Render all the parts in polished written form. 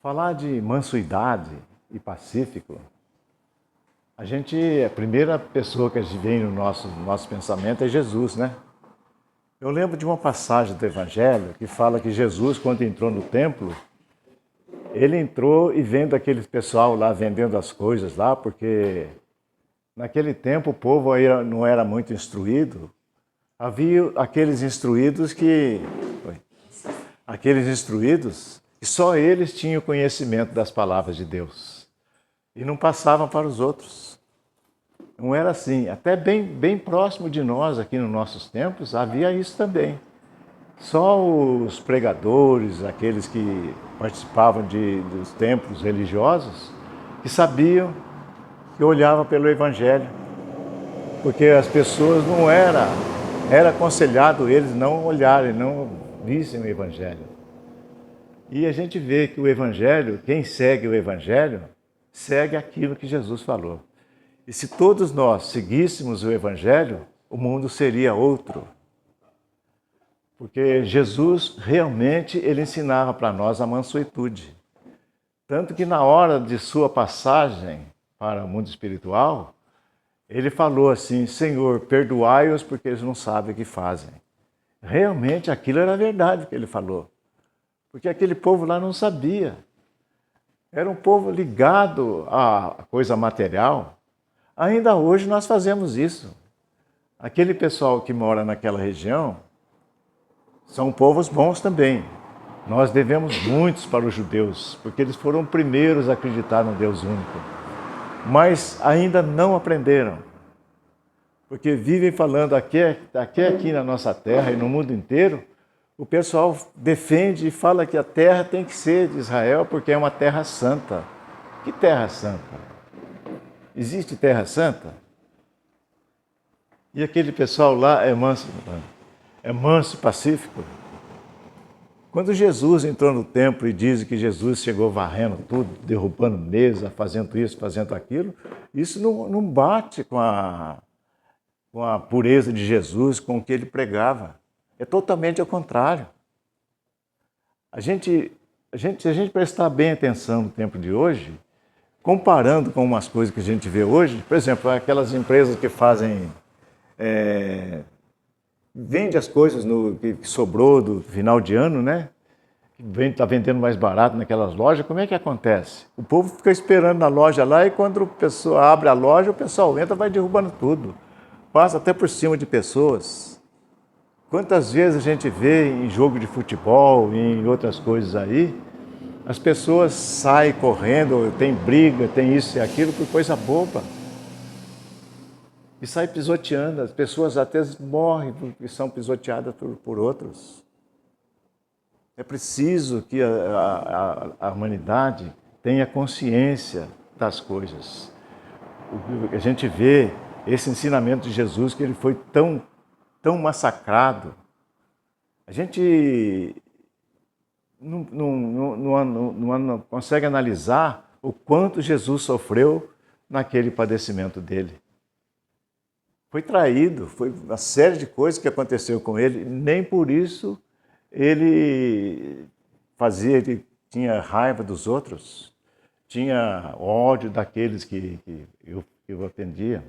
Falar de mansuidade e pacífico, a primeira pessoa que a gente vem no nosso pensamento é Jesus, né? Eu lembro de uma passagem do Evangelho que fala que Jesus, quando entrou no templo, ele entrou e vendo aquele pessoal lá vendendo as coisas lá, porque naquele tempo o povo não era muito instruído. Havia aqueles instruídos que só eles tinham conhecimento das palavras de Deus e não passavam para os outros. Não era assim. Até bem próximo de nós, aqui nos nossos tempos, havia isso também. Só os pregadores, aqueles que participavam dos templos religiosos, que sabiam, que olhavam pelo Evangelho. Porque as pessoas era aconselhado eles não olharem, não vissem o Evangelho. E a gente vê que o Evangelho, quem segue o Evangelho, segue aquilo que Jesus falou. E se todos nós seguíssemos o Evangelho, o mundo seria outro. Porque Jesus realmente ele ensinava para nós a mansuetude. Tanto que na hora de sua passagem para o mundo espiritual, ele falou assim: Senhor, perdoai-os porque eles não sabem o que fazem. Realmente aquilo era verdade que ele falou. Porque aquele povo lá não sabia. Era um povo ligado à coisa material. Ainda hoje nós fazemos isso. Aquele pessoal que mora naquela região são povos bons também. Nós devemos muitos para os judeus, porque eles foram os primeiros a acreditar no Deus único. Mas ainda não aprenderam. Porque vivem falando aqui na nossa terra e no mundo inteiro, o pessoal defende e fala que a terra tem que ser de Israel porque é uma terra santa. Que terra santa? Existe terra santa? E aquele pessoal lá é manso e pacífico? Quando Jesus entrou no templo e diz que Jesus chegou varrendo tudo, derrubando mesa, fazendo isso, fazendo aquilo, isso não bate com a pureza de Jesus, com o que ele pregava. É totalmente ao contrário. Se a gente prestar bem atenção no tempo de hoje, comparando com umas coisas que a gente vê hoje, por exemplo, aquelas empresas que fazem... vende as coisas que sobrou do final de ano, né? Está vendendo mais barato naquelas lojas, como é que acontece? O povo fica esperando na loja lá e quando a pessoa abre a loja, o pessoal entra e vai derrubando tudo. Passa até por cima de pessoas. Quantas vezes a gente vê em jogo de futebol, em outras coisas aí, as pessoas saem correndo, tem briga, tem isso e aquilo por coisa boba. E sai pisoteando, as pessoas até morrem porque são pisoteadas por outros. É preciso que a humanidade tenha consciência das coisas. A gente vê esse ensinamento de Jesus, que ele foi tão massacrado. A gente não consegue analisar o quanto Jesus sofreu naquele padecimento dele. Foi traído, foi uma série de coisas que aconteceu com ele, nem por isso ele tinha raiva dos outros, tinha ódio daqueles que eu atendia.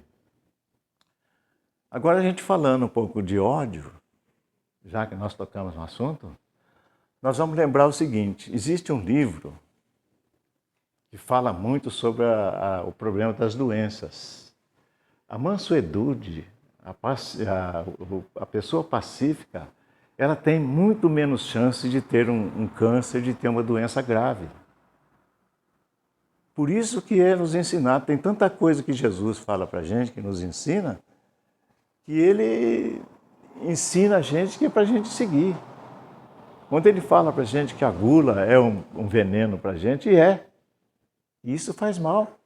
Agora a gente falando um pouco de ódio, já que nós tocamos no assunto, nós vamos lembrar o seguinte: existe um livro que fala muito sobre o problema das doenças. A mansuetude, a pessoa pacífica, ela tem muito menos chance de ter um câncer, de ter uma doença grave. Por isso que é nos ensinado, tem tanta coisa que Jesus fala para a gente, que nos ensina, que ele ensina a gente que é para a gente seguir. Quando ele fala para a gente que a gula é um veneno para a gente, isso faz mal.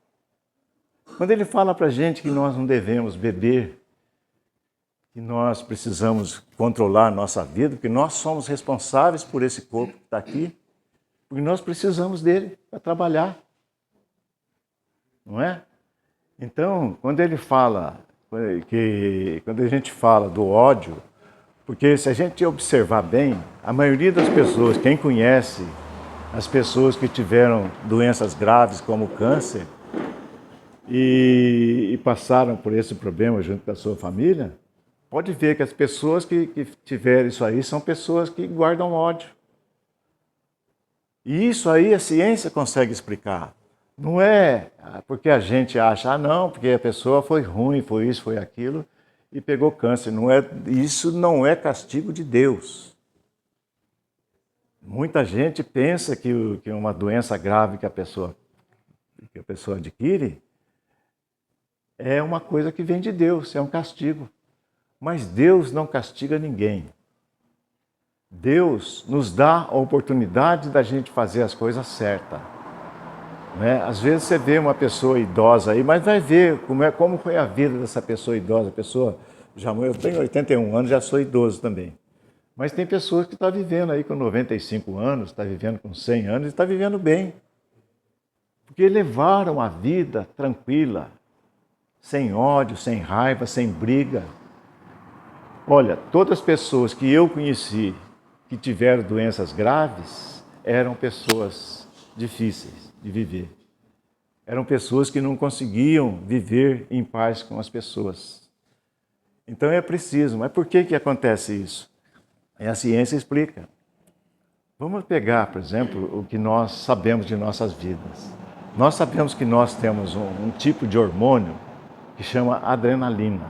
Quando ele fala para a gente que nós não devemos beber, que nós precisamos controlar a nossa vida, porque nós somos responsáveis por esse corpo que está aqui, porque nós precisamos dele para trabalhar. Não é? Então, quando ele fala... quando a gente fala do ódio, porque se a gente observar bem, a maioria das pessoas, quem conhece as pessoas que tiveram doenças graves como o câncer e passaram por esse problema junto com a sua família, pode ver que as pessoas que tiveram isso aí são pessoas que guardam ódio. E isso aí a ciência consegue explicar. Não é porque a gente acha, não, porque a pessoa foi ruim, foi isso, foi aquilo, e pegou câncer. Isso não é castigo de Deus. Muita gente pensa que uma doença grave que a pessoa adquire é uma coisa que vem de Deus, é um castigo. Mas Deus não castiga ninguém. Deus nos dá a oportunidade da gente fazer as coisas certas. Né? Às vezes você vê uma pessoa idosa aí, mas vai ver como foi a vida dessa pessoa idosa. A pessoa eu tenho 81 anos, já sou idoso também. Mas tem pessoas que estão vivendo aí com 95 anos, está vivendo com 100 anos e está vivendo bem. Porque levaram a vida tranquila, sem ódio, sem raiva, sem briga. Olha, todas as pessoas que eu conheci que tiveram doenças graves eram pessoas difíceis de viver. Eram pessoas que não conseguiam viver em paz com as pessoas. Então é preciso. Mas por que acontece isso? A ciência explica. Vamos pegar, por exemplo, o que nós sabemos de nossas vidas. Nós sabemos que nós temos um tipo de hormônio que chama adrenalina.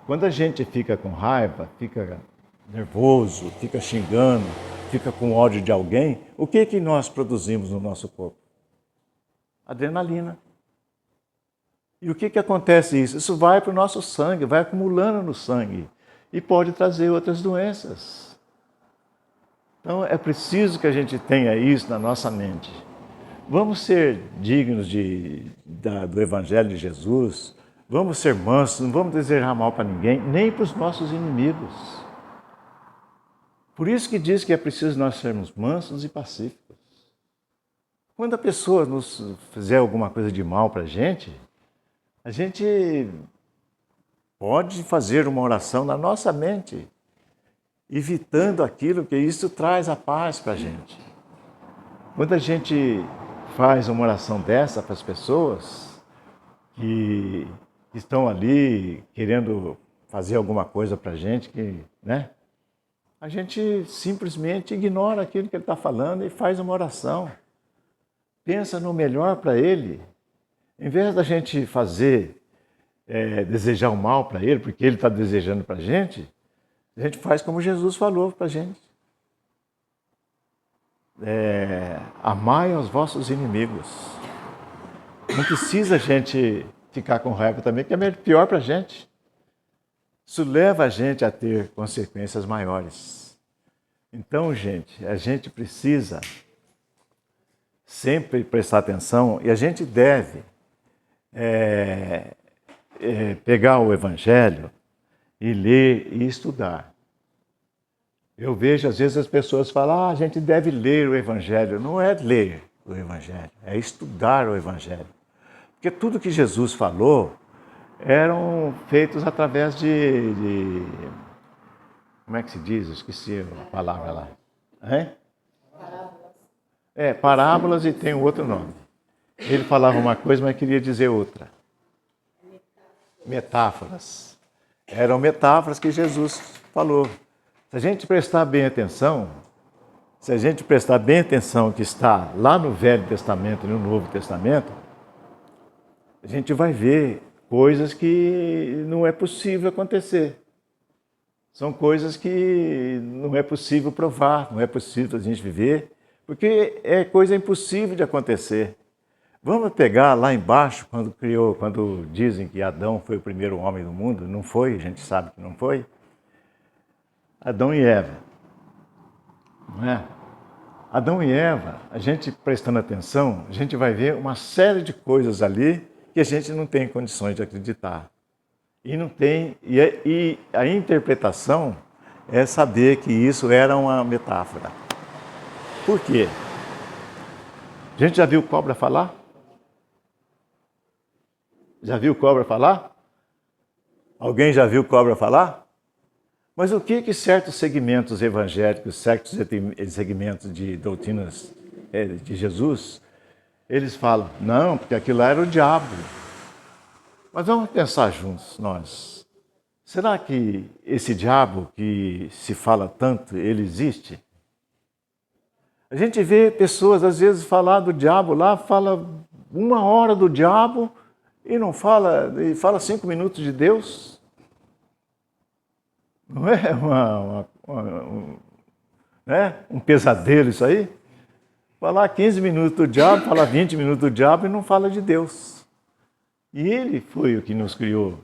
Quando a gente fica com raiva, fica nervoso, fica xingando, fica com ódio de alguém, o que nós produzimos no nosso corpo? Adrenalina. E o que acontece isso? Isso vai para o nosso sangue, vai acumulando no sangue e pode trazer outras doenças. Então é preciso que a gente tenha isso na nossa mente. Vamos ser dignos do Evangelho de Jesus, vamos ser mansos, não vamos desejar mal para ninguém, nem para os nossos inimigos. Por isso que diz que é preciso nós sermos mansos e pacíficos. Quando a pessoa nos fizer alguma coisa de mal para a gente pode fazer uma oração na nossa mente, evitando aquilo que isso traz a paz para a gente. Quando a gente faz uma oração dessa para as pessoas que estão ali querendo fazer alguma coisa para a gente, né? A gente simplesmente ignora aquilo que ele está falando e faz uma oração. Pensa no melhor para ele. Em vez da gente desejar o mal para ele, porque ele está desejando para a gente faz como Jesus falou para a gente. Amai aos vossos inimigos. Não precisa a gente ficar com raiva também, que é pior para a gente. Isso leva a gente a ter consequências maiores. Então, gente, a gente precisa sempre prestar atenção e a gente deve pegar o Evangelho e ler e estudar. Eu vejo, às vezes, as pessoas falam, a gente deve ler o Evangelho. Não é ler o Evangelho, é estudar o Evangelho. Porque tudo que Jesus falou eram feitos através de como é que se diz? Eu esqueci a palavra lá. Parábolas. Parábolas e tem outro nome. Ele falava uma coisa, mas queria dizer outra. Metáforas. Eram metáforas que Jesus falou. Se a gente prestar bem atenção, que está lá no Velho Testamento e no Novo Testamento, a gente vai ver coisas que não é possível acontecer. São coisas que não é possível provar, não é possível a gente viver, porque é coisa impossível de acontecer. Vamos pegar lá embaixo, quando dizem que Adão foi o primeiro homem do mundo, não foi, a gente sabe que não foi. Adão e Eva. Não é? Adão e Eva, a gente prestando atenção, a gente vai ver uma série de coisas ali que a gente não tem condições de acreditar. E a interpretação é saber que isso era uma metáfora. Por quê? A gente já viu cobra falar? Já viu cobra falar? Alguém já viu cobra falar? Mas o que certos segmentos evangélicos, certos segmentos de doutrinas de Jesus, eles falam, não, porque aquilo lá era o diabo. Mas vamos pensar juntos, nós. Será que esse diabo que se fala tanto, ele existe? A gente vê pessoas, às vezes, falar do diabo lá, fala 1 hora do diabo e não fala, e fala 5 minutos de Deus. Não é um pesadelo isso aí? Falar 15 minutos do diabo, falar 20 minutos do diabo e não fala de Deus. E Ele foi o que nos criou,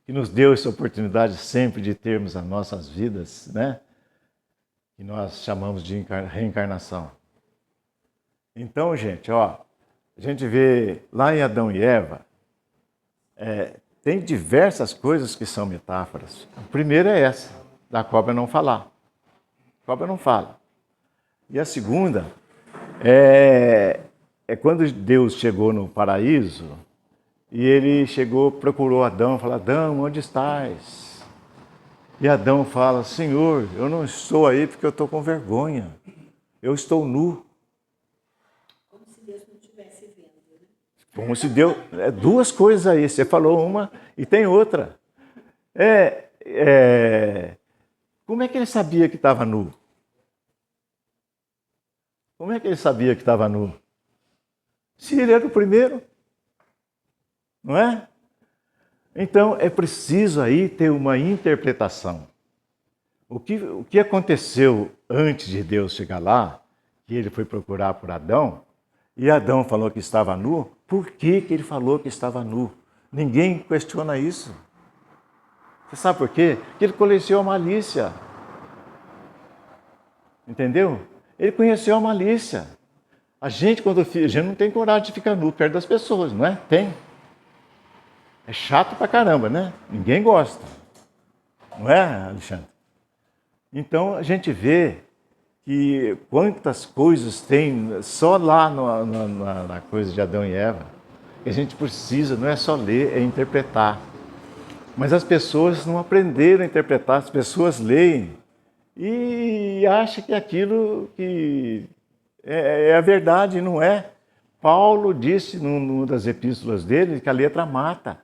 que nos deu essa oportunidade sempre de termos as nossas vidas, né? Que nós chamamos de reencarnação. Então, gente, a gente vê lá em Adão e Eva, tem diversas coisas que são metáforas. A primeira é essa, da cobra não falar. A cobra não fala. E a segunda é quando Deus chegou no paraíso e ele procurou Adão e falou, Adão, onde estás? E Adão fala, Senhor, eu não estou aí porque eu estou com vergonha. Eu estou nu. Como se Deus não estivesse vendo, né? Como se Deus... duas coisas aí, você falou uma e tem outra. Como é que ele sabia que estava nu? Como é que ele sabia que estava nu? Se ele era o primeiro, não é? Então, é preciso aí ter uma interpretação. O que aconteceu antes de Deus chegar lá, que ele foi procurar por Adão, e Adão falou que estava nu, por que ele falou que estava nu? Ninguém questiona isso. Você sabe por quê? Porque ele conheceu a malícia. Entendeu? Ele conheceu a malícia. A gente, quando a gente não tem coragem de ficar nu perto das pessoas, não é? Tem. É chato pra caramba, né? Ninguém gosta. Não é, Alexandre? Então, a gente vê que quantas coisas tem só lá na coisa de Adão e Eva, que a gente precisa, não é só ler, é interpretar. Mas as pessoas não aprenderam a interpretar, as pessoas leem e acham que aquilo que é a verdade, não é. Paulo disse numa das epístolas dele que a letra mata.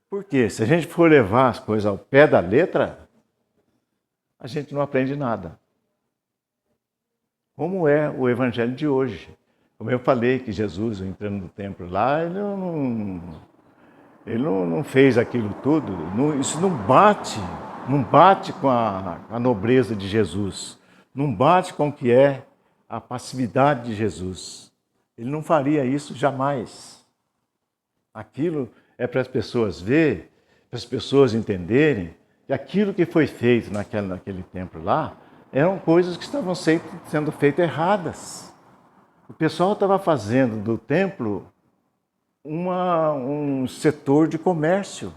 Por quê? Se a gente for levar as coisas ao pé da letra, a gente não aprende nada. Como é o evangelho de hoje. Como eu falei que Jesus, entrando no templo lá, ele não fez aquilo tudo. Isso não bate com a nobreza de Jesus. Não bate com o que é a passividade de Jesus. Ele não faria isso jamais. Aquilo é para as pessoas verem, para as pessoas entenderem que aquilo que foi feito naquele templo lá eram coisas que estavam sendo feitas erradas. O pessoal estava fazendo do templo um setor de comércio.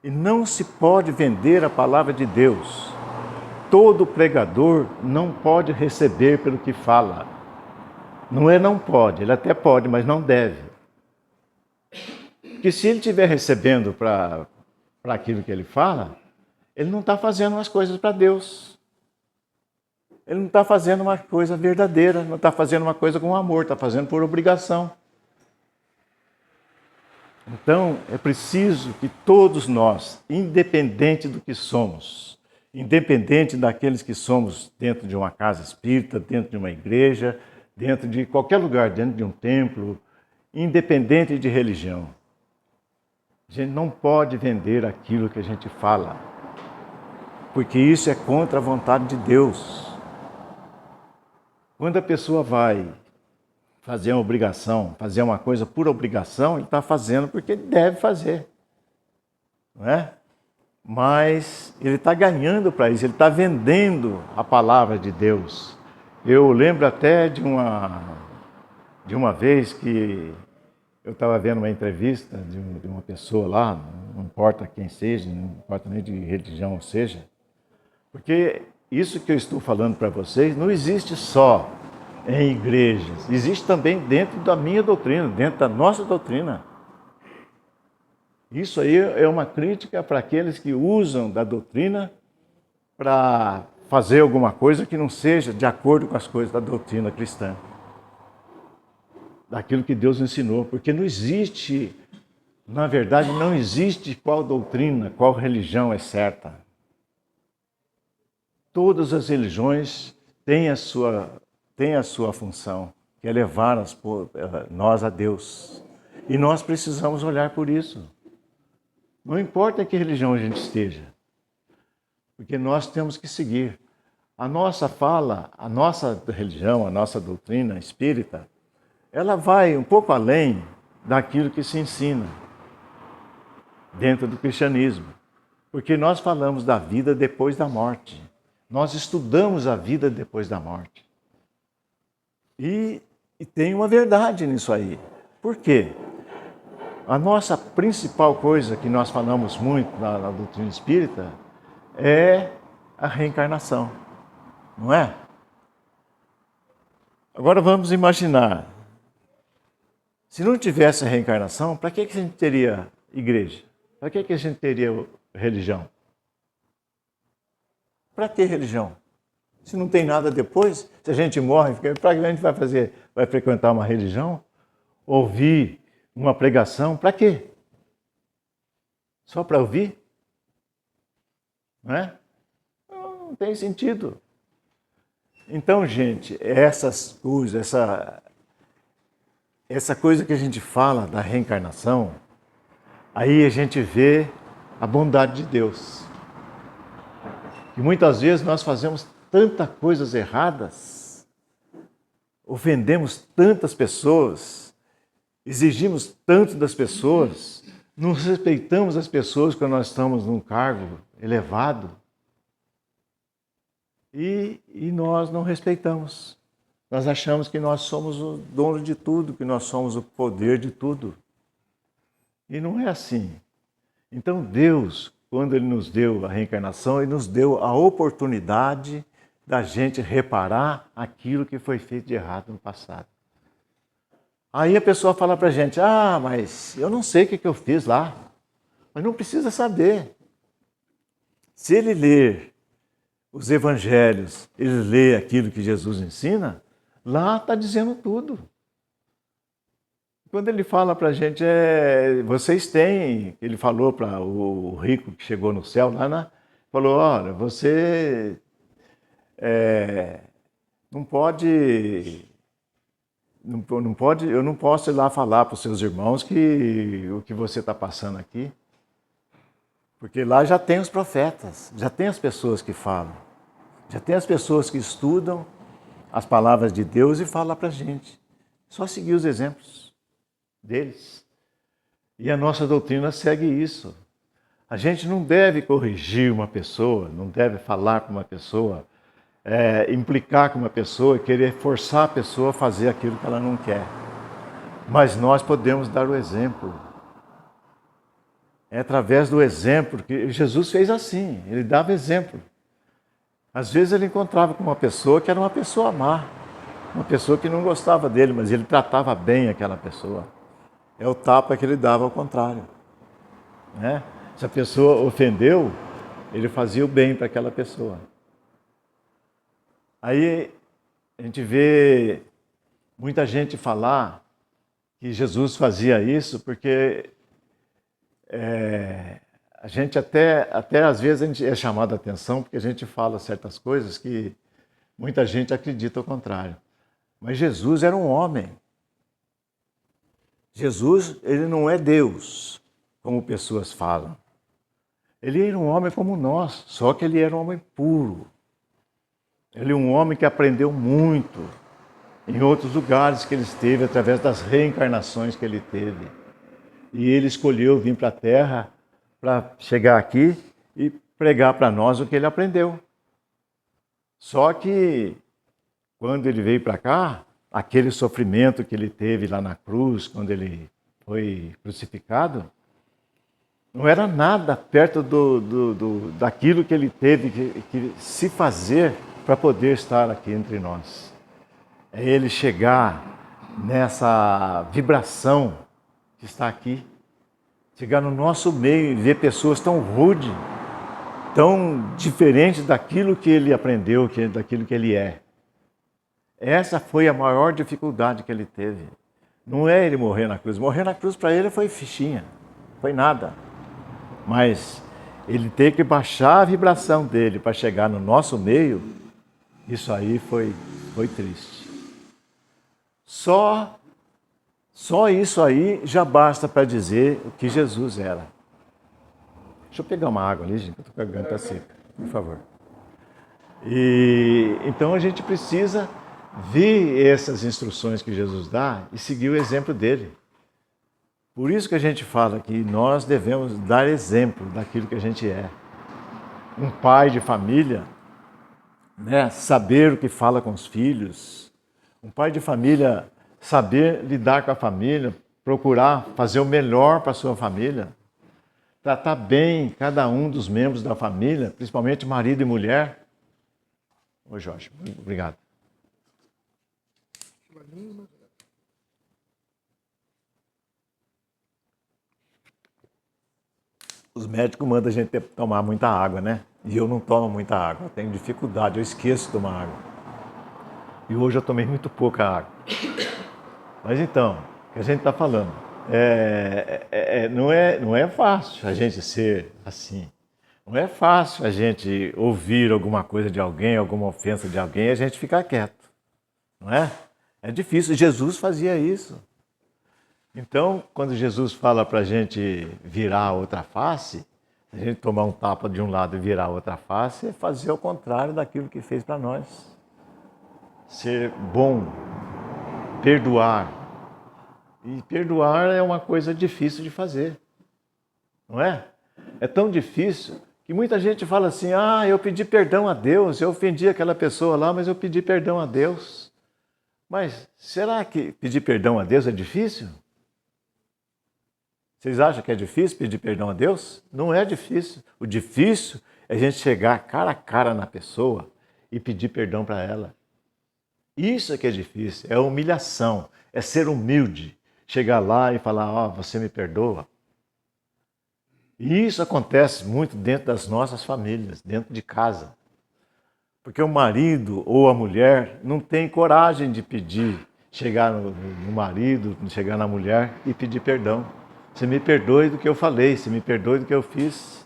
E não se pode vender a palavra de Deus. Todo pregador não pode receber pelo que fala. Não pode, ele até pode, mas não deve. Porque se ele estiver recebendo para aquilo que ele fala, ele não está fazendo as coisas para Deus. Ele não está fazendo uma coisa verdadeira, não está fazendo uma coisa com amor, está fazendo por obrigação. Então, é preciso que todos nós, independente do que somos, independente daqueles que somos dentro de uma casa espírita, dentro de uma igreja, dentro de qualquer lugar, dentro de um templo, independente de religião, a gente não pode vender aquilo que a gente fala, porque isso é contra a vontade de Deus. Quando a pessoa vai fazer uma obrigação, fazer uma coisa por obrigação, ele está fazendo porque ele deve fazer, não é? Mas ele está ganhando para isso, ele está vendendo a palavra de Deus. Eu lembro até de uma vez que eu estava vendo uma entrevista de uma pessoa lá, não importa quem seja, não importa nem de religião ou seja, porque isso que eu estou falando para vocês não existe só em igrejas, existe também dentro da minha doutrina, dentro da nossa doutrina. Isso aí é uma crítica para aqueles que usam da doutrina para fazer alguma coisa que não seja de acordo com as coisas da doutrina cristã. Daquilo que Deus ensinou. Porque não existe, na verdade, não existe qual doutrina, qual religião é certa. Todas as religiões têm a sua função, que é levar nós a Deus. E nós precisamos olhar por isso. Não importa em que religião a gente esteja, porque nós temos que seguir. A nossa fala, a nossa religião, a nossa doutrina espírita, ela vai um pouco além daquilo que se ensina dentro do cristianismo. Porque nós falamos da vida depois da morte. Nós estudamos a vida depois da morte. E tem uma verdade nisso aí. Por quê? A nossa principal coisa que nós falamos muito na doutrina espírita é a reencarnação, não é? Agora vamos imaginar, se não tivesse a reencarnação, para que a gente teria igreja? Para que a gente teria religião? Para que religião? Se não tem nada depois, se a gente morre, para que a gente vai fazer? Vai frequentar uma religião? Ouvir uma pregação? Para quê? Só para ouvir? Não é? Não tem sentido. Então, gente, essas coisas, essa coisa que a gente fala da reencarnação, aí a gente vê a bondade de Deus. E muitas vezes nós fazemos tantas coisas erradas, ofendemos tantas pessoas, exigimos tanto das pessoas, não respeitamos as pessoas quando nós estamos num cargo elevado e nós não respeitamos. Nós achamos que nós somos o dono de tudo, que nós somos o poder de tudo. E não é assim. Então Deus, quando Ele nos deu a reencarnação, Ele nos deu a oportunidade da gente reparar aquilo que foi feito de errado no passado. Aí a pessoa fala pra gente, mas eu não sei o que eu fiz lá. Mas não precisa saber. Se ele ler os evangelhos, ele lê aquilo que Jesus ensina, lá está dizendo tudo. Quando ele fala pra gente, vocês têm, ele falou para o rico que chegou no céu, falou, olha, você não pode... eu não posso ir lá falar para os seus irmãos que o que você está passando aqui. Porque lá já tem os profetas, já tem as pessoas que falam, já tem as pessoas que estudam as palavras de Deus e falam para a gente. Só seguir os exemplos deles. E a nossa doutrina segue isso. A gente não deve corrigir uma pessoa, não deve falar com uma pessoa, implicar com uma pessoa, querer forçar a pessoa a fazer aquilo que ela não quer. Mas nós podemos dar o exemplo. É através do exemplo que Jesus fez assim, ele dava exemplo. Às vezes ele encontrava com uma pessoa que era uma pessoa má, uma pessoa que não gostava dele, mas ele tratava bem aquela pessoa. É o tapa que ele dava ao contrário. Né? Se a pessoa ofendeu, ele fazia o bem para aquela pessoa. Aí a gente vê muita gente falar que Jesus fazia isso porque a gente até às vezes a gente é chamado a atenção porque a gente fala certas coisas que muita gente acredita ao contrário. Mas Jesus era um homem. Jesus, ele não é Deus, como pessoas falam. Ele era um homem como nós, só que ele era um homem puro. Ele é um homem que aprendeu muito em outros lugares que ele esteve, através das reencarnações que ele teve. E ele escolheu vir para a Terra para chegar aqui e pregar para nós o que ele aprendeu. Só que, quando ele veio para cá, aquele sofrimento que ele teve lá na cruz, quando ele foi crucificado, não era nada perto daquilo que ele teve que se fazer para poder estar aqui entre nós. É ele chegar nessa vibração que está aqui. Chegar no nosso meio e ver pessoas tão rudes, tão diferentes daquilo que ele aprendeu, daquilo que ele é. Essa foi a maior dificuldade que ele teve. Não é ele morrer na cruz. Morrer na cruz para ele foi fichinha, foi nada. Mas ele ter que baixar a vibração dele para chegar no nosso meio, isso aí foi triste. Só isso aí já basta para dizer o que Jesus era. Deixa eu pegar uma água ali, gente, que eu estou com a garganta seca, por favor. E então a gente precisa ver essas instruções que Jesus dá e seguir o exemplo dele. Por isso que a gente fala que nós devemos dar exemplo daquilo que a gente é. Um pai de família, né, saber o que fala com os filhos. Um pai de família saber lidar com a família, procurar fazer o melhor para a sua família. Tratar bem cada um dos membros da família, principalmente marido e mulher. Ô Jorge, obrigado. Os médicos mandam a gente tomar muita água, né? E eu não tomo muita água, eu tenho dificuldade, eu esqueço de tomar água. E hoje eu tomei muito pouca água. Mas então, o que a gente está falando? Não é fácil a gente ser assim. Não é fácil a gente ouvir alguma coisa de alguém, alguma ofensa de alguém e a gente ficar quieto. Não é? É difícil. Jesus fazia isso. Então, quando Jesus fala para a gente virar a outra face, a gente tomar um tapa de um lado e virar a outra face, é fazer o contrário daquilo que fez para nós. Ser bom, perdoar. E perdoar é uma coisa difícil de fazer, não é? É tão difícil que muita gente fala assim, eu pedi perdão a Deus, eu ofendi aquela pessoa lá, mas eu pedi perdão a Deus. Mas será que pedir perdão a Deus é difícil? Vocês acham que é difícil pedir perdão a Deus? Não é difícil. O difícil é a gente chegar cara a cara na pessoa e pedir perdão para ela. Isso é que é difícil, é humilhação, é ser humilde. Chegar lá e falar, você me perdoa. E isso acontece muito dentro das nossas famílias, dentro de casa. Porque o marido ou a mulher não tem coragem de pedir, chegar no marido, chegar na mulher e pedir perdão. Você me perdoe do que eu falei, você me perdoe do que eu fiz.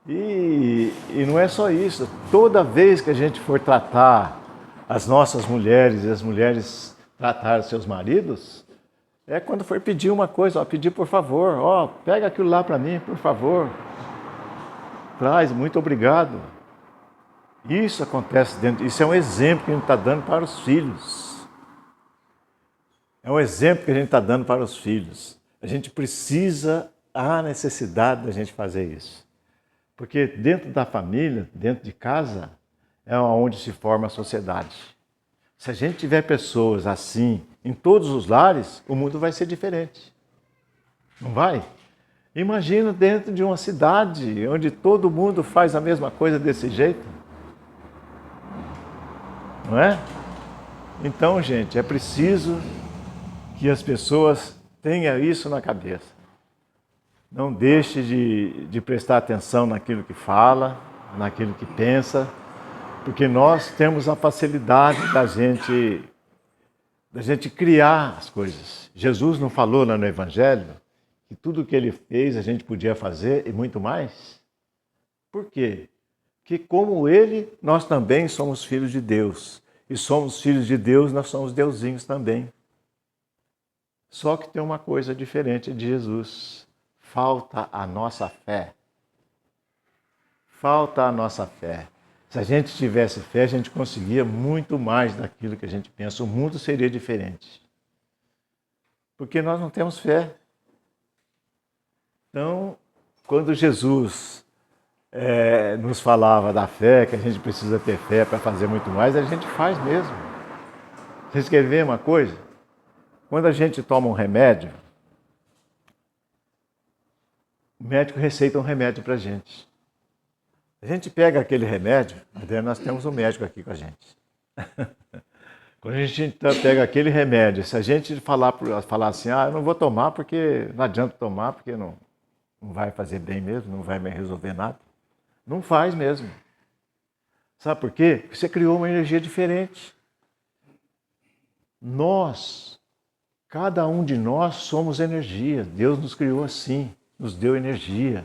E não é só isso. Toda vez que a gente for tratar as nossas mulheres e as mulheres tratar seus maridos, é quando for pedir uma coisa, pedir por favor, pega aquilo lá para mim, por favor. Traz, muito obrigado. Isso acontece dentro, isso é um exemplo que a gente está dando para os filhos. É um exemplo que a gente está dando para os filhos. A gente precisa, há necessidade da gente fazer isso. Porque dentro da família, dentro de casa, é onde se forma a sociedade. Se a gente tiver pessoas assim em todos os lares, o mundo vai ser diferente. Não vai? Imagina dentro de uma cidade onde todo mundo faz a mesma coisa desse jeito. Não é? Então, gente, é preciso que as pessoas tenham isso na cabeça. Não deixe de prestar atenção naquilo que fala, naquilo que pensa, porque nós temos a facilidade da gente criar as coisas. Jesus não falou lá no Evangelho que tudo o que ele fez a gente podia fazer e muito mais? Por quê? Porque como ele, nós também somos filhos de Deus. E somos filhos de Deus, nós somos deusinhos também. Só que tem uma coisa diferente de Jesus. Falta a nossa fé. Falta a nossa fé. Se a gente tivesse fé, a gente conseguia muito mais daquilo que a gente pensa. O mundo seria diferente. Porque nós não temos fé. Então, quando Jesus nos falava da fé, que a gente precisa ter fé para fazer muito mais, a gente faz mesmo. Vocês querem ver uma coisa? Quando a gente toma um remédio, o médico receita um remédio para a gente. A gente pega aquele remédio, nós temos um médico aqui com a gente. Quando a gente pega aquele remédio, se a gente falar assim, eu não vou tomar porque não adianta tomar, porque não vai fazer bem mesmo, não vai me resolver nada. Não faz mesmo. Sabe por quê? Porque você criou uma energia diferente. Cada um de nós somos energia. Deus nos criou assim, nos deu energia,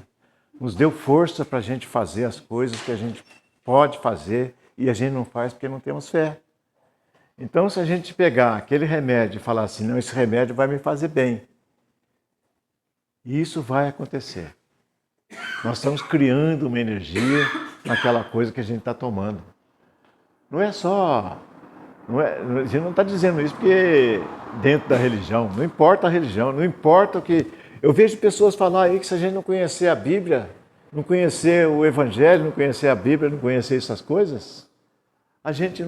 nos deu força para a gente fazer as coisas que a gente pode fazer e a gente não faz porque não temos fé. Então, se a gente pegar aquele remédio e falar assim, não, esse remédio vai me fazer bem, isso vai acontecer. Nós estamos criando uma energia naquela coisa que a gente está tomando. Não é só... a gente não está dizendo isso porque dentro da religião, não importa a religião, não importa o que... Eu vejo pessoas falar aí que se a gente não conhecer a Bíblia, não conhecer o Evangelho, não conhecer a Bíblia, não conhecer essas coisas, a gente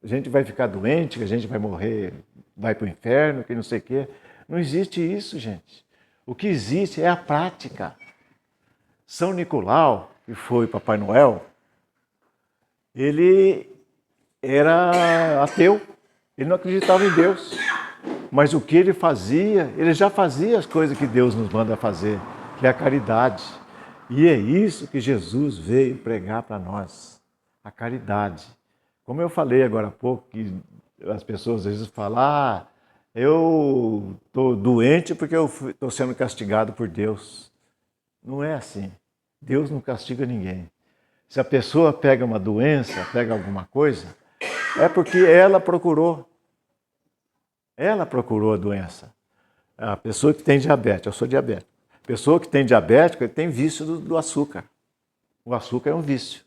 a gente vai ficar doente, que a gente vai morrer, vai para o inferno, que não sei o quê. Não existe isso, gente. O que existe é a prática. São Nicolau, que foi Papai Noel, ele era ateu, ele não acreditava em Deus. Mas o que ele fazia, ele já fazia as coisas que Deus nos manda fazer, que é a caridade. E é isso que Jesus veio pregar para nós, a caridade. Como eu falei agora há pouco, que as pessoas às vezes falam, eu estou doente porque eu estou sendo castigado por Deus. Não é assim. Deus não castiga ninguém. Se a pessoa pega uma doença, pega alguma coisa, é porque ela procurou. Ela procurou a doença. A pessoa que tem diabetes, eu sou diabético. A pessoa que tem diabético, ele tem vício do açúcar. O açúcar é um vício.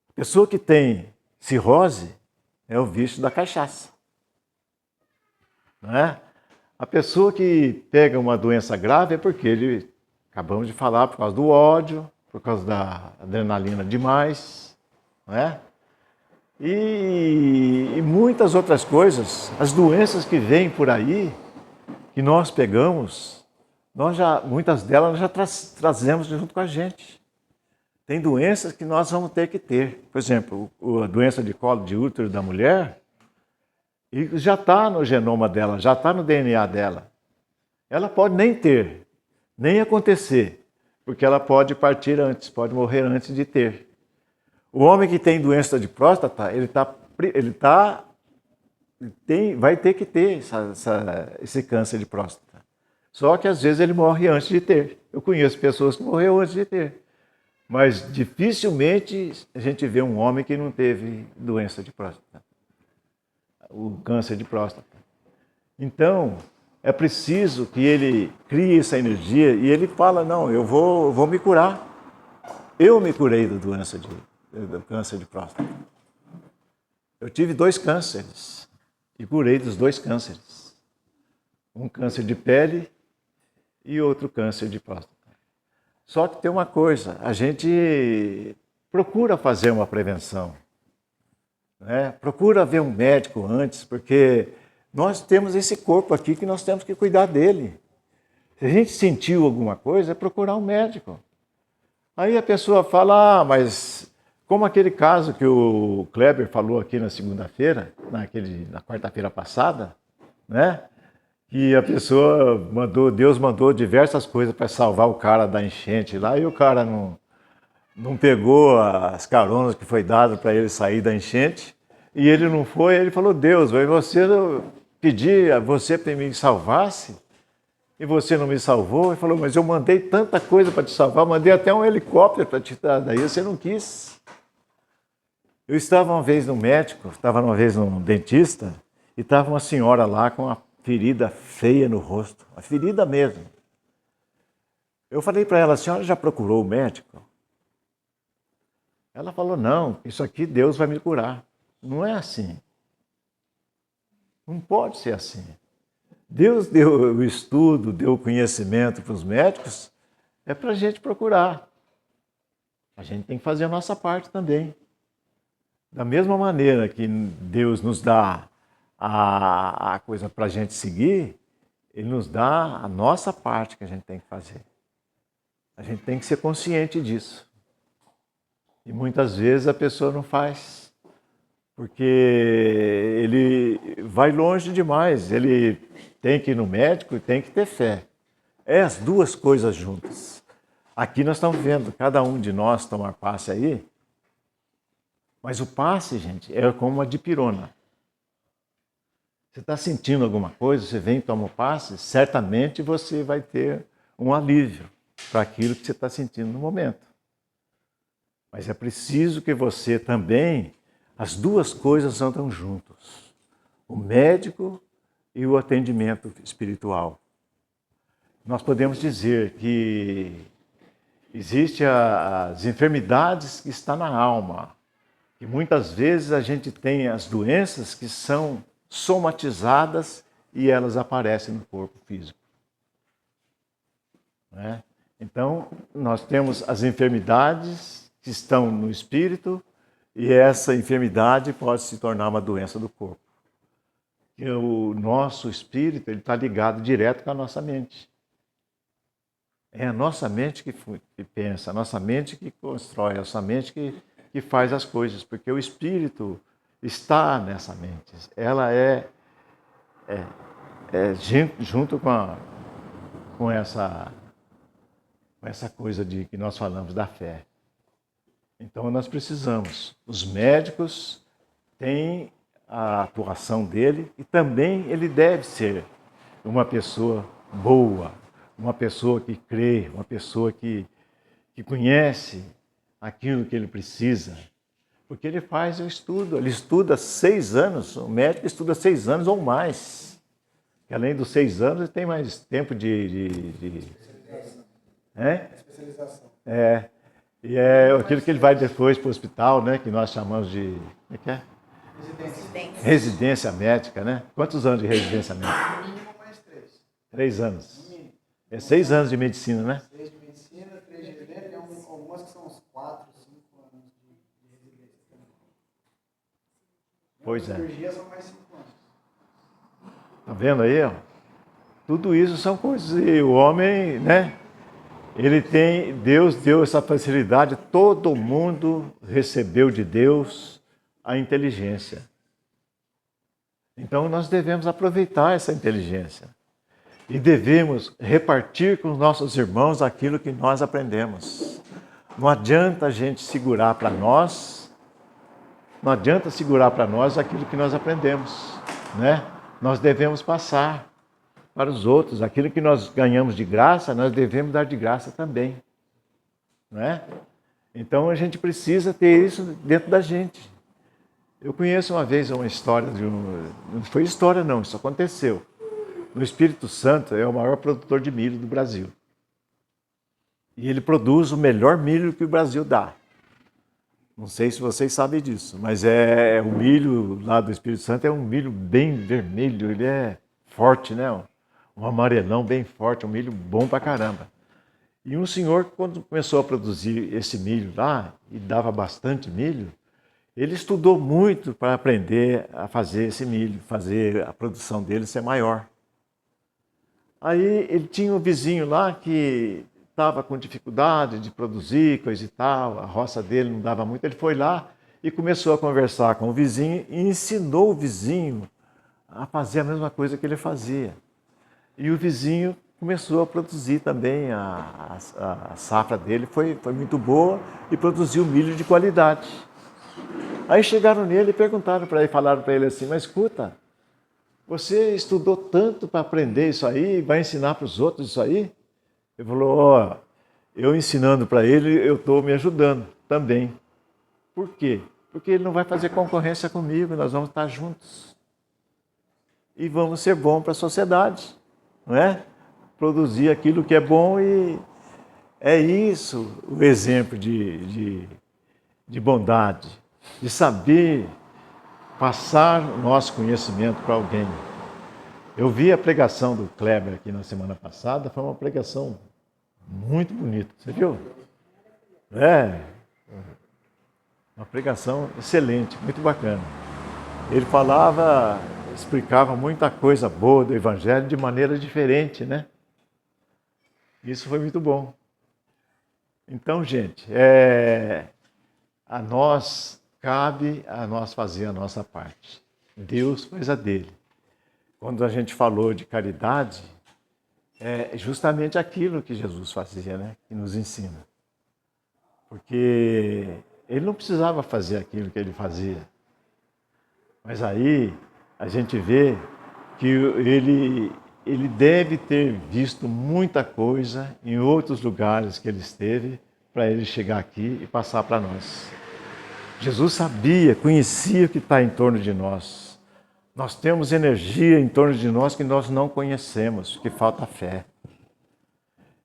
A pessoa que tem cirrose é o vício da cachaça. Não é? A pessoa que pega uma doença grave é porque acabamos de falar, por causa do ódio, por causa da adrenalina demais, não é? E muitas outras coisas, as doenças que vêm por aí, que nós pegamos, muitas delas nós já trazemos junto com a gente. Tem doenças que nós vamos ter que ter. Por exemplo, a doença de colo de útero da mulher, e já está no genoma dela, já está no DNA dela. Ela pode nem ter, nem acontecer, porque ela pode partir antes, pode morrer antes de ter. O homem que tem doença de próstata, vai ter que ter esse câncer de próstata. Só que às vezes ele morre antes de ter. Eu conheço pessoas que morreram antes de ter. Mas dificilmente a gente vê um homem que não teve doença de próstata. O câncer de próstata. Então, é preciso que ele crie essa energia e ele fala, não, eu vou me curar. Eu me curei da doença do câncer de próstata. Eu tive 2 cânceres e curei dos 2 cânceres. Um câncer de pele e outro câncer de próstata. Só que tem uma coisa, a gente procura fazer uma prevenção, né? Procura ver um médico antes, porque nós temos esse corpo aqui que nós temos que cuidar dele. Se a gente sentiu alguma coisa, é procurar um médico. Aí a pessoa fala, mas como aquele caso que o Kleber falou aqui na segunda-feira, na quarta-feira passada, né? Que a pessoa Deus mandou diversas coisas para salvar o cara da enchente lá, e o cara não pegou as caronas que foi dado para ele sair da enchente, e ele não foi, ele falou, Deus, você pedir a você para me salvasse, e você não me salvou? Ele falou, mas eu mandei tanta coisa para te salvar, mandei até um helicóptero para te dar, daí você não quis. Eu estava uma vez no médico, estava uma vez num dentista, e estava uma senhora lá com uma ferida feia no rosto, uma ferida mesmo. Eu falei para ela, a senhora já procurou o médico? Ela falou, não, isso aqui Deus vai me curar. Não é assim. Não pode ser assim. Deus deu o estudo, deu o conhecimento para os médicos, é para a gente procurar. A gente tem que fazer a nossa parte também. Da mesma maneira que Deus nos dá a coisa para a gente seguir, Ele nos dá a nossa parte que a gente tem que fazer. A gente tem que ser consciente disso. E muitas vezes a pessoa não faz, porque ele vai longe demais. Ele tem que ir no médico e tem que ter fé. É as duas coisas juntas. Aqui nós estamos vendo cada um de nós tomar passe aí, mas o passe, gente, é como uma dipirona. Você está sentindo alguma coisa, você vem e toma o passe, certamente você vai ter um alívio para aquilo que você está sentindo no momento. Mas é preciso que você também, as duas coisas andam juntos. O médico e o atendimento espiritual. Nós podemos dizer que existem as enfermidades que estão na alma. E muitas vezes a gente tem as doenças que são somatizadas e elas aparecem no corpo físico. Né? Então, nós temos as enfermidades que estão no espírito e essa enfermidade pode se tornar uma doença do corpo. E o nosso espírito está ligado direto com a nossa mente. É a nossa mente que pensa, a nossa mente que constrói, a nossa mente que faz as coisas, porque o espírito está nessa mente. Ela é junto com essa coisa de que nós falamos da fé. Então nós precisamos. Os médicos têm a atuação dele e também ele deve ser uma pessoa boa, uma pessoa que crê, uma pessoa que conhece aquilo que ele precisa. Porque ele faz o estudo, ele estuda 6 anos, o médico estuda 6 anos ou mais. Que além dos 6 anos, ele tem mais tempo de especialização. E é aquilo que ele vai depois para o hospital, né? Que nós chamamos de... Como é que é? Residência. Residência médica, né? Quantos anos de residência médica? No mínimo mais 3. 3 anos. No mínimo. É 6 anos de medicina, né? 6 de medicina, 3 de residência, tem algumas que são uns 4, 5 anos de residência também. Pois é. Cirurgia são mais 5 anos. Tá vendo aí, ó? Tudo isso são coisas e o homem, né? Deus deu essa facilidade, todo mundo recebeu de Deus a inteligência. Então nós devemos aproveitar essa inteligência e devemos repartir com os nossos irmãos aquilo que nós aprendemos. Não adianta a gente segurar para nós, aquilo que nós aprendemos, né? Nós devemos passar para os outros. Aquilo que nós ganhamos de graça, nós devemos dar de graça também. Não é? Então a gente precisa ter isso dentro da gente. Eu conheço uma vez uma história não foi história não, isso aconteceu. No Espírito Santo é o maior produtor de milho do Brasil. E ele produz o melhor milho que o Brasil dá. Não sei se vocês sabem disso, mas o milho lá do Espírito Santo é um milho bem vermelho, ele é forte, né? Um amarelão bem forte, um milho bom pra caramba. E um senhor, quando começou a produzir esse milho lá, e dava bastante milho, ele estudou muito para aprender a fazer esse milho, fazer a produção dele ser maior. Aí ele tinha um vizinho lá que estava com dificuldade de produzir, coisa e tal, a roça dele não dava muito, ele foi lá e começou a conversar com o vizinho e ensinou o vizinho a fazer a mesma coisa que ele fazia. E o vizinho começou a produzir também, a safra dele foi muito boa e produziu milho de qualidade. Aí chegaram nele e perguntaram para ele, falaram para ele assim, mas escuta, você estudou tanto para aprender isso aí, vai ensinar para os outros isso aí? Ele falou, eu ensinando para ele, eu estou me ajudando também. Por quê? Porque ele não vai fazer concorrência comigo, nós vamos estar juntos. E vamos ser bons para a sociedade. Não é? Produzir aquilo que é bom e é isso o exemplo de bondade, de saber passar o nosso conhecimento para alguém. Eu vi a pregação do Kleber aqui na semana passada, foi uma pregação muito bonita, você viu? Uma pregação excelente, muito bacana. Ele explicava muita coisa boa do Evangelho de maneira diferente, né? Isso foi muito bom. Então, gente, a nós cabe a nós fazer a nossa parte. Deus faz a dele. Quando a gente falou de caridade, é justamente aquilo que Jesus fazia, né? Que nos ensina. Porque ele não precisava fazer aquilo que ele fazia. Mas aí a gente vê que ele deve ter visto muita coisa em outros lugares que ele esteve para ele chegar aqui e passar para nós. Jesus sabia, conhecia o que está em torno de nós. Nós temos energia em torno de nós que nós não conhecemos, que falta fé.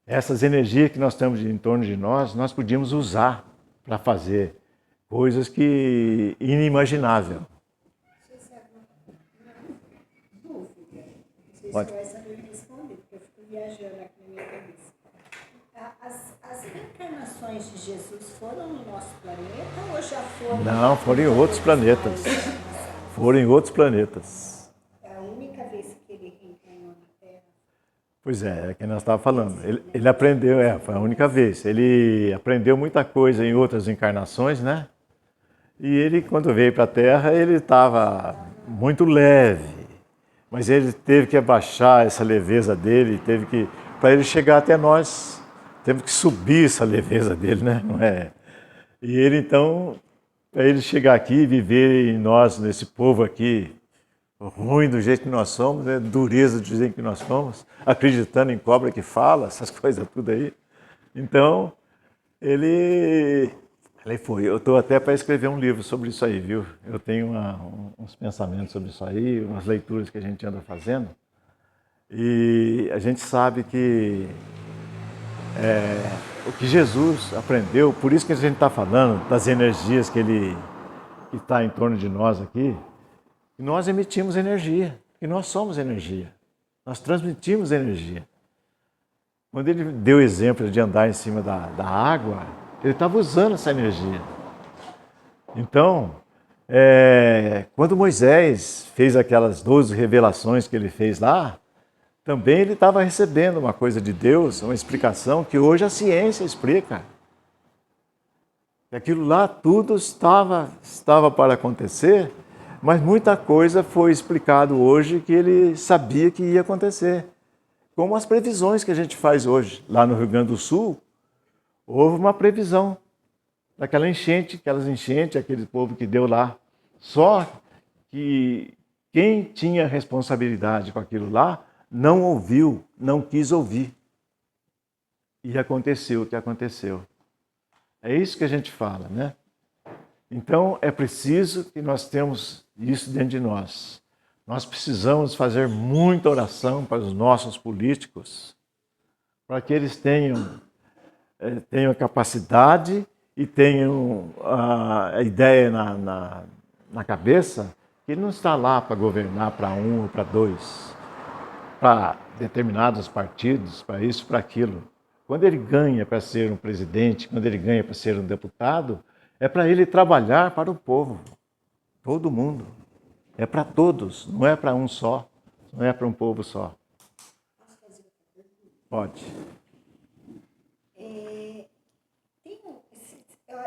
Essas energias que nós temos em torno de nós podíamos usar para fazer coisas que inimaginável. Dúvida. Não sei se Pode. você vai saber responder, porque eu fico viajando aqui na minha cabeça. As reencarnações de Jesus foram no nosso planeta ou já foram? Não, foram em outros planetas. Foram em outros planetas. É a única vez que ele reencarnou na Terra. Pois é que nós estávamos falando. Ele aprendeu, foi a única vez. Ele aprendeu muita coisa em outras encarnações, né? E ele, quando veio para a Terra, ele estava muito leve. Mas ele teve que abaixar essa leveza dele, para ele chegar até nós, teve que subir essa leveza dele, né? Não é? E ele, então, para ele chegar aqui e viver em nós, nesse povo aqui, ruim do jeito que nós somos, né? Dureza do jeito que nós somos, acreditando em cobra que fala, essas coisas tudo aí. Então, ele foi. Eu estou até para escrever um livro sobre isso aí, viu? Eu tenho uns pensamentos sobre isso aí, umas leituras que a gente anda fazendo. E a gente sabe que o que Jesus aprendeu, por isso que a gente está falando das energias que está em torno de nós aqui, que nós emitimos energia, que nós somos energia, nós transmitimos energia. Quando ele deu o exemplo de andar em cima da água, ele estava usando essa energia. Então, quando Moisés fez aquelas 12 revelações que ele fez lá, também ele estava recebendo uma coisa de Deus, uma explicação que hoje a ciência explica. Que aquilo lá tudo estava para acontecer, mas muita coisa foi explicado hoje que ele sabia que ia acontecer. Como as previsões que a gente faz hoje. Lá no Rio Grande do Sul, houve uma previsão daquela enchente, aquele povo que deu lá. Só que quem tinha responsabilidade com aquilo lá, não ouviu, não quis ouvir. E aconteceu o que aconteceu. É isso que a gente fala, né? Então, é preciso que nós temos isso dentro de nós. Nós precisamos fazer muita oração para os nossos políticos, para que eles tenham a capacidade e tenham a ideia na cabeça que ele não está lá para governar para um ou para dois, para determinados partidos, para isso, para aquilo. Quando ele ganha para ser um presidente, quando ele ganha para ser um deputado, é para ele trabalhar para o povo, todo mundo. É para todos, não é para um só, não é para um povo só. Pode.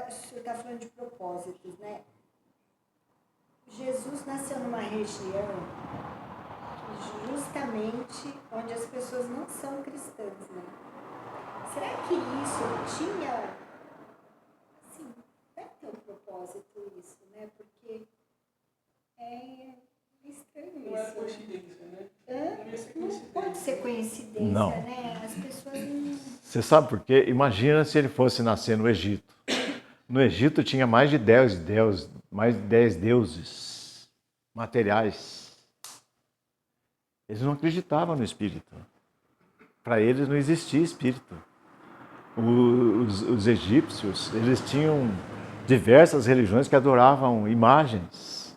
O senhor está falando de propósitos, né? Jesus nasceu numa região justamente onde as pessoas não são cristãs, né? Será que isso tinha, assim, deve ter um propósito isso, né? Porque é estranho isso. Não é coincidência, né? Não pode ser coincidência, Não. né? As pessoas não... Você sabe por quê? Imagina se ele fosse nascer no Egito. No Egito tinha mais de 10 deuses materiais. Eles não acreditavam no espírito. Para eles não existia espírito. Os egípcios, eles tinham diversas religiões que adoravam imagens.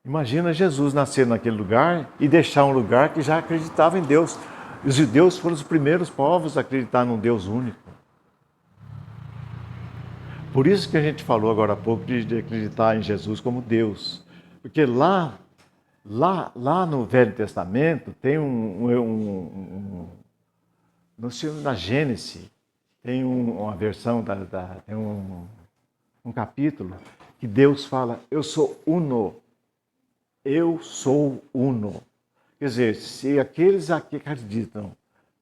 Imagina Jesus nascer naquele lugar e deixar um lugar que já acreditava em Deus. Os judeus foram os primeiros povos a acreditar num Deus único. Por isso que a gente falou agora há pouco de acreditar em Jesus como Deus. Porque lá no Velho Testamento tem na Gênesis tem uma versão um capítulo que Deus fala, eu sou uno. Eu sou uno. Quer dizer, se aqueles aqui acreditam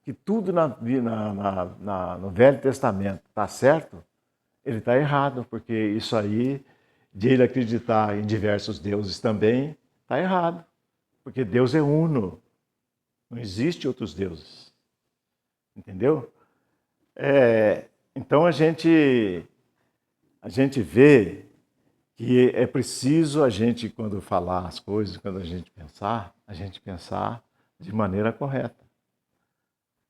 que tudo no Velho Testamento está certo, ele está errado, porque isso aí, de ele acreditar em diversos deuses também, está errado. Porque Deus é uno. Não existe outros deuses. Entendeu? Então a gente vê que é preciso a gente, quando falar as coisas, quando a gente pensar de maneira correta.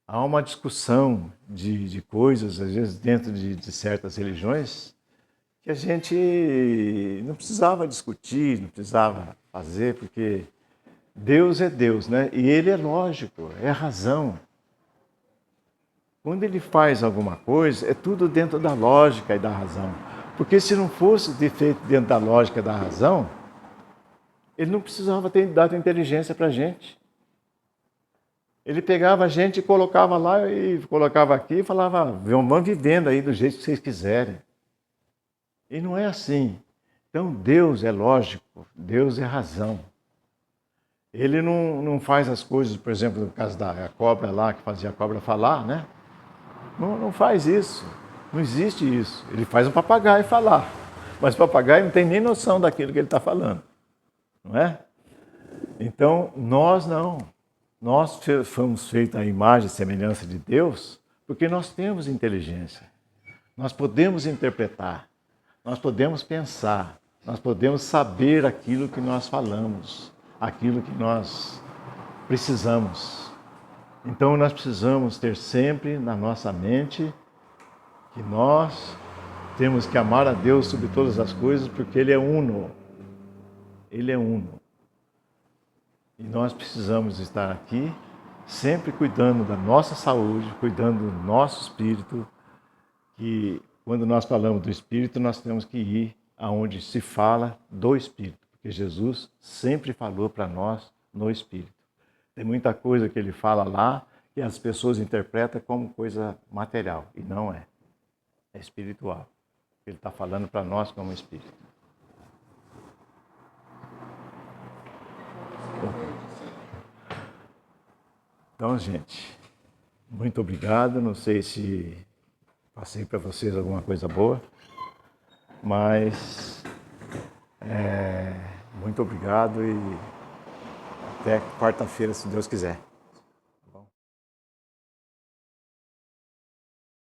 Há uma discussão de coisas, às vezes, dentro de certas religiões, que a gente não precisava discutir, não precisava fazer, porque Deus é Deus, né? E Ele é lógico, é razão. Quando Ele faz alguma coisa, é tudo dentro da lógica e da razão. Porque se não fosse feito dentro da lógica e da razão, Ele não precisava ter dado inteligência para a gente. Ele pegava a gente e colocava lá e colocava aqui e falava, vão vivendo aí do jeito que vocês quiserem. E não é assim. Então Deus é lógico, Deus é razão. Ele não faz as coisas, por exemplo, no caso da cobra lá, que fazia a cobra falar, né? Não faz isso. Não existe isso. Ele faz um papagaio falar. Mas o papagaio não tem nem noção daquilo que ele está falando. Não é? Então, nós não. Nós fomos feitos à imagem e semelhança de Deus porque nós temos inteligência. Nós podemos interpretar. Nós podemos pensar. Nós podemos saber aquilo que nós falamos. Aquilo que nós precisamos. Então, nós precisamos ter sempre na nossa mente que nós temos que amar a Deus sobre todas as coisas, porque Ele é uno. Ele é uno. E nós precisamos estar aqui sempre cuidando da nossa saúde, cuidando do nosso espírito, que quando nós falamos do espírito, nós temos que ir aonde se fala do espírito, porque Jesus sempre falou para nós no espírito. Tem muita coisa que Ele fala lá que as pessoas interpretam como coisa material, e não é. É espiritual. Ele está falando para nós como espírito. Então, gente, muito obrigado. Não sei se passei para vocês alguma coisa boa, mas muito obrigado e até quarta-feira, se Deus quiser.